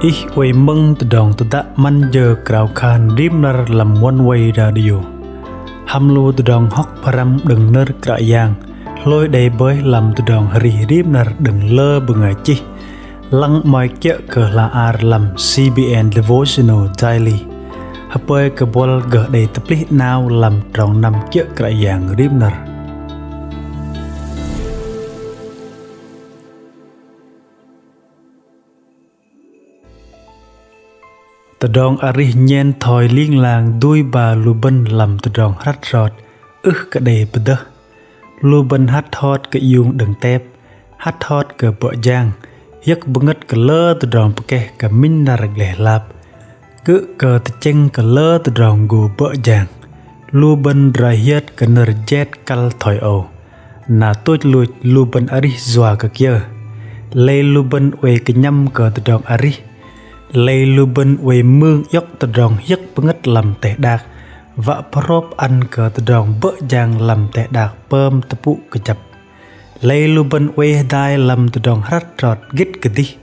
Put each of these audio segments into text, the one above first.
Ich way mung tedong tedak manja krau khan rimnar lam one way radio. Hamlu tedong hok param đừng nơ krau yang. Lôi đầy bơi lam tedong hari rimnar đừng lơ bunga chi. Lăng mai kia ke la ar lam CBN Devotional Daily. Hapoy ke bol ge đầy tepli now lam trong năm kia krau yang rimnar. Tedong arih nyen thoi liêng làng đuôi bà Luben làm tedong hát rọt cái đề bờ Luben hát thọt cái dùng đừng tép hát thọt cái bọ giang giấc bưng cái lơ tedong bke cái min nà lẻ lạp cứ cái chân cái lơ tedong gù bọ giang Luben ra hiết cái nở jet kal thoi ô na tôi lùi Luben arih zua cái kia lê Luben về cái nhâm cái tedong arih Lê Luben về mương dốc tedong giấc bưng làm tệ đạc và prop ăn cờ tedong bỡ giang làm tệ đạc pơm tepu kecap. Lê Luben về đai làm tedong hát rọt gít cái đi.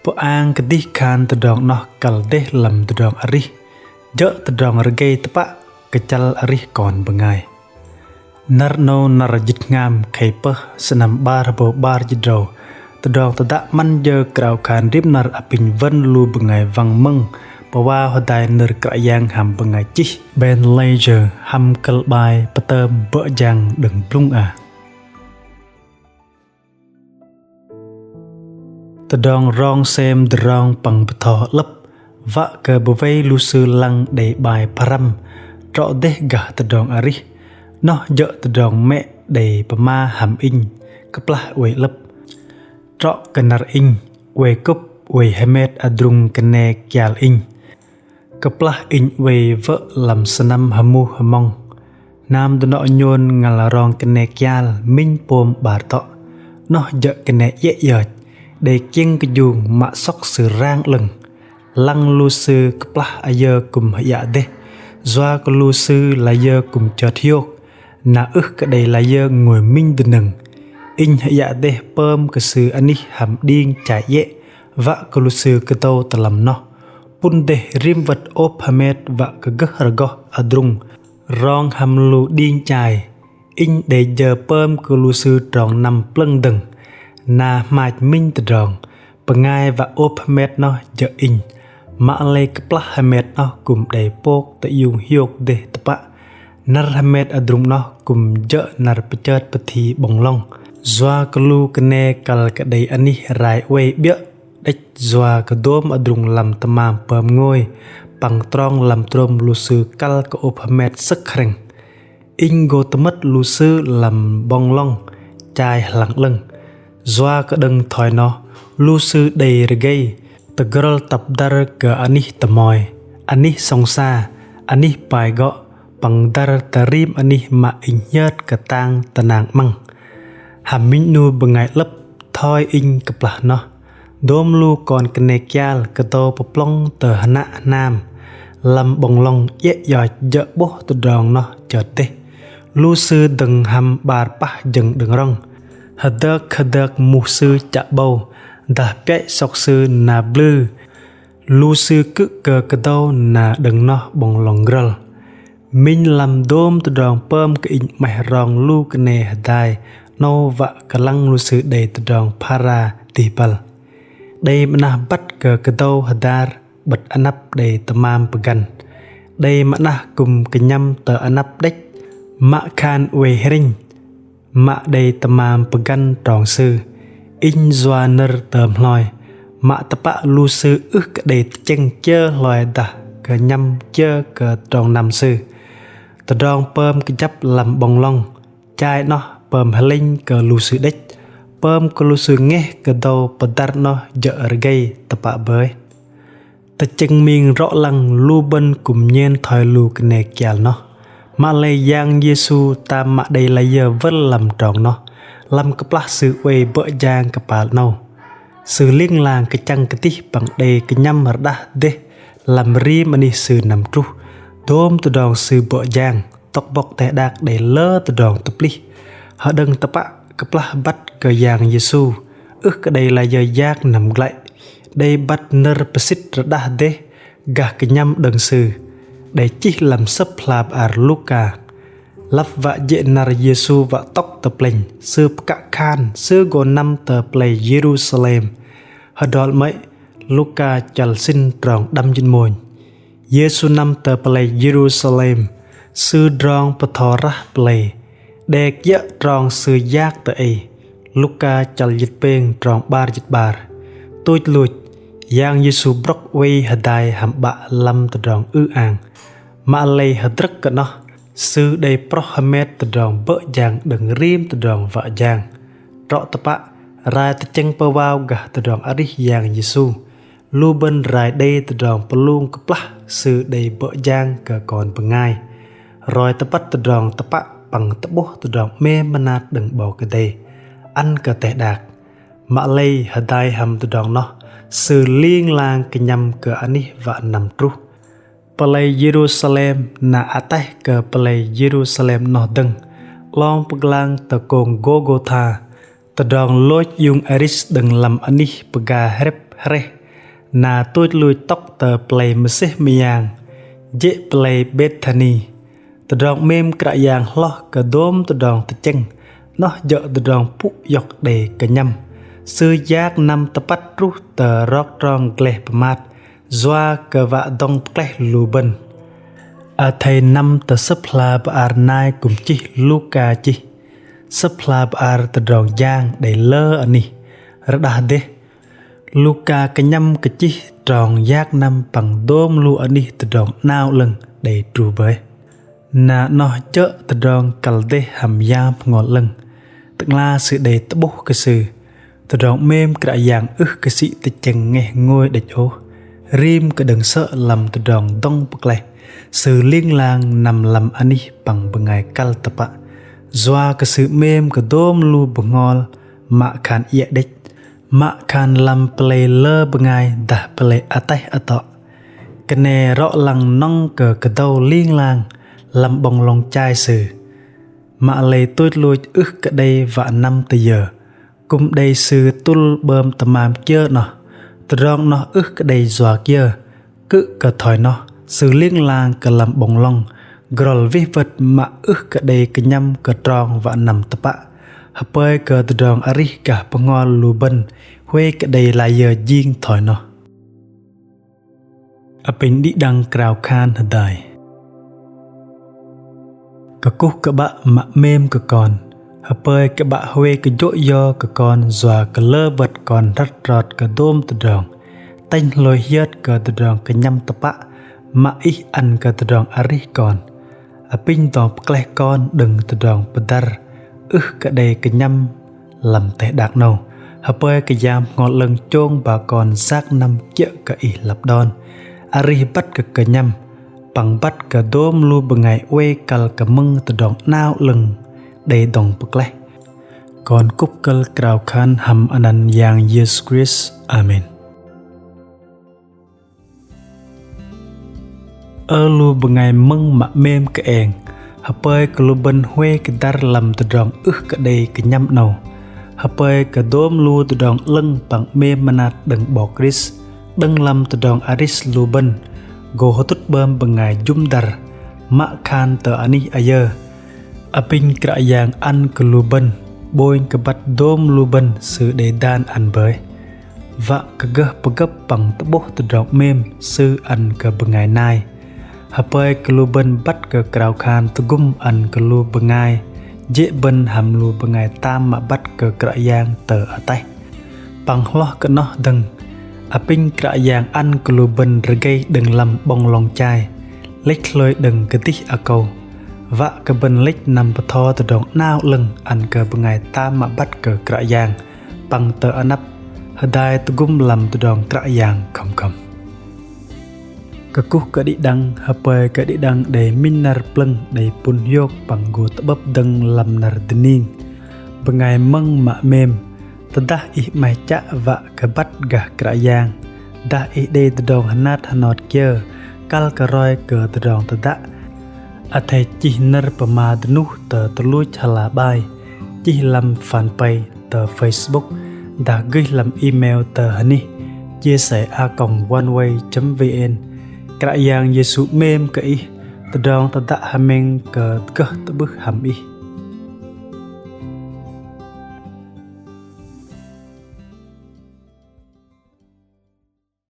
Bộ an cái đi khan tedong nó kal đê làm tedong ari. Dỡ tedong regay tepa kechal ari còn bengai. Nar no nar jit ngam kaipa senam bar bo bar jidro. Tedong tedak manja krau khan rimnar apin ven lu bengai vang meng bawa hodai ner krayang ham bengai chih ben laser ham kelbai petem bợ jang đừng plung à. Tedong rong xem drong pang betho lấp vạ ke bovei lu sư lăng để bài param trọ đeh gah tedong ari noh dợ tedong mẹ để pama ham in keplah we lấp trọ kenar in we kup we hemet adrung kene kyal in keplah in we vợ làm senam hamu hamong nam do nyon ngalarong kene kyal minh pom bar to no dợ kene ye yoj để kiêng cái dùng mạ sóc sự rang lừng lăng lu sư keplah ayer kum ya de doa ko lu sư la yer kum chợt hiok na cái đây la yer ngồi minh đừng in ya de pơm cái sự anh hàm điên chạy ye vạ cái lu sư cái tàu tlam no pun de rim vật ốp hamet vạ cái gấc rgo adrung rong ham lu điên chạy in để giờ pơm cái lu sư tròn nằm plâng đừng na mạch minh tedong pengai và ốp hamet no giờ in mạ lê keplah hamet no cùng đầy pok tại dùng hiok de tepa nar hamet adrung no cùng giờ nar pechet peti bong long Zoa kelu kene kal kadai ani rai we bia dech zoa kedom adrung lam tamam pam ngoi pang trong lam trom lu sư kal ko ophamet sakreng ingo temet lu sư lam bong long chai hlang leng zoa ka deng thoi no lu sư dei regay the girl tập dar ka ani tamoy ani songsa ani pai go pang dar tarim ani ma inyat ka tang tanang mang hàm minh nu bengai lấp thoi in keplah no dom lu còn kene kyal kato poplong tờ hana nam lam bong long ye yoj dợ bo tedong no chợt te lu sư đừng ham bar pah jeng đừng rong hadak mu sư cha bầu da pe sok sư na blue lu sư cứ cờ kato na đừng no bong long grel minh lam dom tedong pơm ke in meh rong lu kene hadai no vạ cả lăng lu sư đầy tedong para tipal đây mana bắt ke tàu hadar bật anap đầy tamam pegan đây mana cùng cái nhâm tờ anap đếch mạ khan we hering mạ đầy tamam pegan tròn sư in doa ner tầm loi mạ tapa lu sư đầy chân chơ loi da cái nhâm chơ cái tròn nam sư tedong pơm cái chấp làm bong long chai no pơm haling ke lu sư đếch pơm ke lu sư nghe ke tàu padar no dợ regay tapa bơi ta chân miên rõ lăng lu bên cùng nhen thoi lu kene kyal no mà lay yang Giêsu ta mạ đây là giờ vẫn làm tròn no làm keplah sư quay bợ giang kapal no sư liêng làng cái chăng cái tí bằng đây cái nhâm ở đa de làm ri mani sư nằm tru đôm từ đòn sư bợ giang tóc bọc tè đạc để lơ từ đòn tập li họ đừng tập ạ keplah bắt ke yang Giêsu cái đây là giờ giác nằm lại đây bắt nơ pasit đa đế gà cái nhâm đằng sư để chỉ làm sấp lạp ở Luca lắp vạ dễ nà Giêsu vạ tóc tập lệnh sư cả khan sư gồm năm tờ play Jerusalem hồi đó mấy Luca chal xin tròn đâm trên môi Giêsu năm tờ play Jerusalem sư tròn bờ thò ra play để dễ tròn sư giác tờ ấy Luca chal dịch bên tròn bar dịch bar tôi lùi yang Giêsu brok way hadai hàm bạ lâm tờ tròn ang mà lây hạt rất cả nó sư đầy prohamet từ đòn bỡ giang đừng rim từ đòn vợ giang rõ tập bạ rai từ chân bơ vào gà từ đòn ari giang Giêsu lu bên rai đây từ đòn palung cấp lá sư đầy bỡ giang cả còn bằng ngay rồi tập bắt từ đòn tập bạ bằng tập bố từ đòn mê manat đừng bỏ cái đây ăn cả tệ đạt mà lây hạt đai hầm từ đòn nó sư liên lang cái nhầm cả anh và nằm tru Palai Jerusalem na atay ke Palai Jerusalem no deng long paglang ta kong Golgotha ta dong loj yung aris deng lam ani pega hrep hre na tuit lui tok ta Palai Mesih miyang je Palai Bethany ta dong mem kra yang hloh ka dom ta dong ta cheng no jo ta dong pu yok de ka nyam sư giác năm ta pat ru ta rok trong gle pamat doa cơ vạ đông pleh luben a thầy năm tờ sấp la bar nai cùng chi Luca chi sấp la bar tờ rong giang để lơ ani rất đa đê Luca cái nhâm cái chi tròn giác năm bằng đôm lu ani tờ rong nao lưng để trụ bơi na nó chợ tờ rong cал đê hàm giam ngọt lưng tức là sự để tớ bố cái sự tờ rong mềm cả dạng ức cái sĩ tờ chừng nghe ngôi địch ô rim cái đừng sợ làm từ đòn đông bực lệ sự liên lang nằm làm anh đi bằng bờ ngày cal tập ạ doa cái sự mềm cái đôm lu bờ ngol mạ khan yệ đích mạ khan làm play lơ bờ ngày đã play atay atọ cái này rõ lăng nong cái đầu liên lang làm bồng lòng chai sự mạ lệ tôi lùi ức cái đây và năm từ giờ cùng đây sự tul bơm tầm chưa nọ tròn nó ức cái đầy dọa kia cứ cả thỏi nó sự liên lang cả làm bồng long gol vi vật mà ức cái đầy cái nhâm cả tròn và nằm tập ạ hấp bơi cả tròn ari cả bằng ngon lù bần huê cái đầy là giờ riêng thỏi nó ở bên đi đăng cào khan hả đời cả cúc cả bạ mà mềm cả còn hấp bơi cái bạ huê cái dỗ do cái con dọa cái lơ vật còn rắt rọt cái đôm từ đường tanh lôi hiết cái từ đường cái nhâm tập bạ mà ít ăn cái từ đường ari còn ở pin tòng kle con đừng từ đường bedar cái đây cái nhâm làm tệ đặc nâu hấp bơi cái giam ngọt lưng chôn bà còn xác năm chợ cái ỉ lập đòn ari bắt cái nhâm bằng bắt cái đôm lu bằng ngày quê cào cái mưng từ đường nao lưng để đồng bực lẽ còn cúp cơn cào khan hầm anan yang Jesus Christ Amen lu bằng ngày mưng mà mềm cái eng hấp bơi cái lu bên huê cái dar làm từ đòn cái đây cái nhâm nâu hấp bơi cái đốm lu từ đòn lưng bằng mềm manat đừng bỏ Christ đừng làm từ đòn aris lu bên go hốt bơm bằng ngày jum dar mạ khan tờ ani ayer apin kra yang an ke luben boing ke bat dom luben sư để đan ăn bơi và ke geh pegep bằng teboh tedok mem sư ăn ke bengai nai hapai ke luben bat ke krau khan tegum ăn ke lu bengai je ben ham lu bengai tam ma bat ke kra yang tờ atai bằng lo ke noh deng apin kra yang an ke luben regay đừng làm bong long chai lech lôi đừng ke tih akau và cái bên lích nằm bờ thò từ đòn nao lưng ăn cờ bằng ngày ta mà bắt cờ cạ giang bằng tờ ăn ấp hơi đai từ gum làm từ đòn cạ giang không không cái cúc cái đi đăng hợp bơi cái đi đăng để minar pleng để pun yok bằng gỗ tập bắp đăng làm nar dening bằng ngày măng mạ mềm từ đã ít mày chạ và cái bắt gà cạ giang đã ít đây từ đòn hanat hanot kia cal cà roi cờ từ đòn từ đã thầy chỉ nợ pama dnu tờ lui chala bài chỉ làm fanpage tờ Facebook đã gửi làm email tờ hani chia sẻ a.oneway.vn. Cả yang Yesu mem ke ih tedong tadak hameng ke keh tebeh ham ih.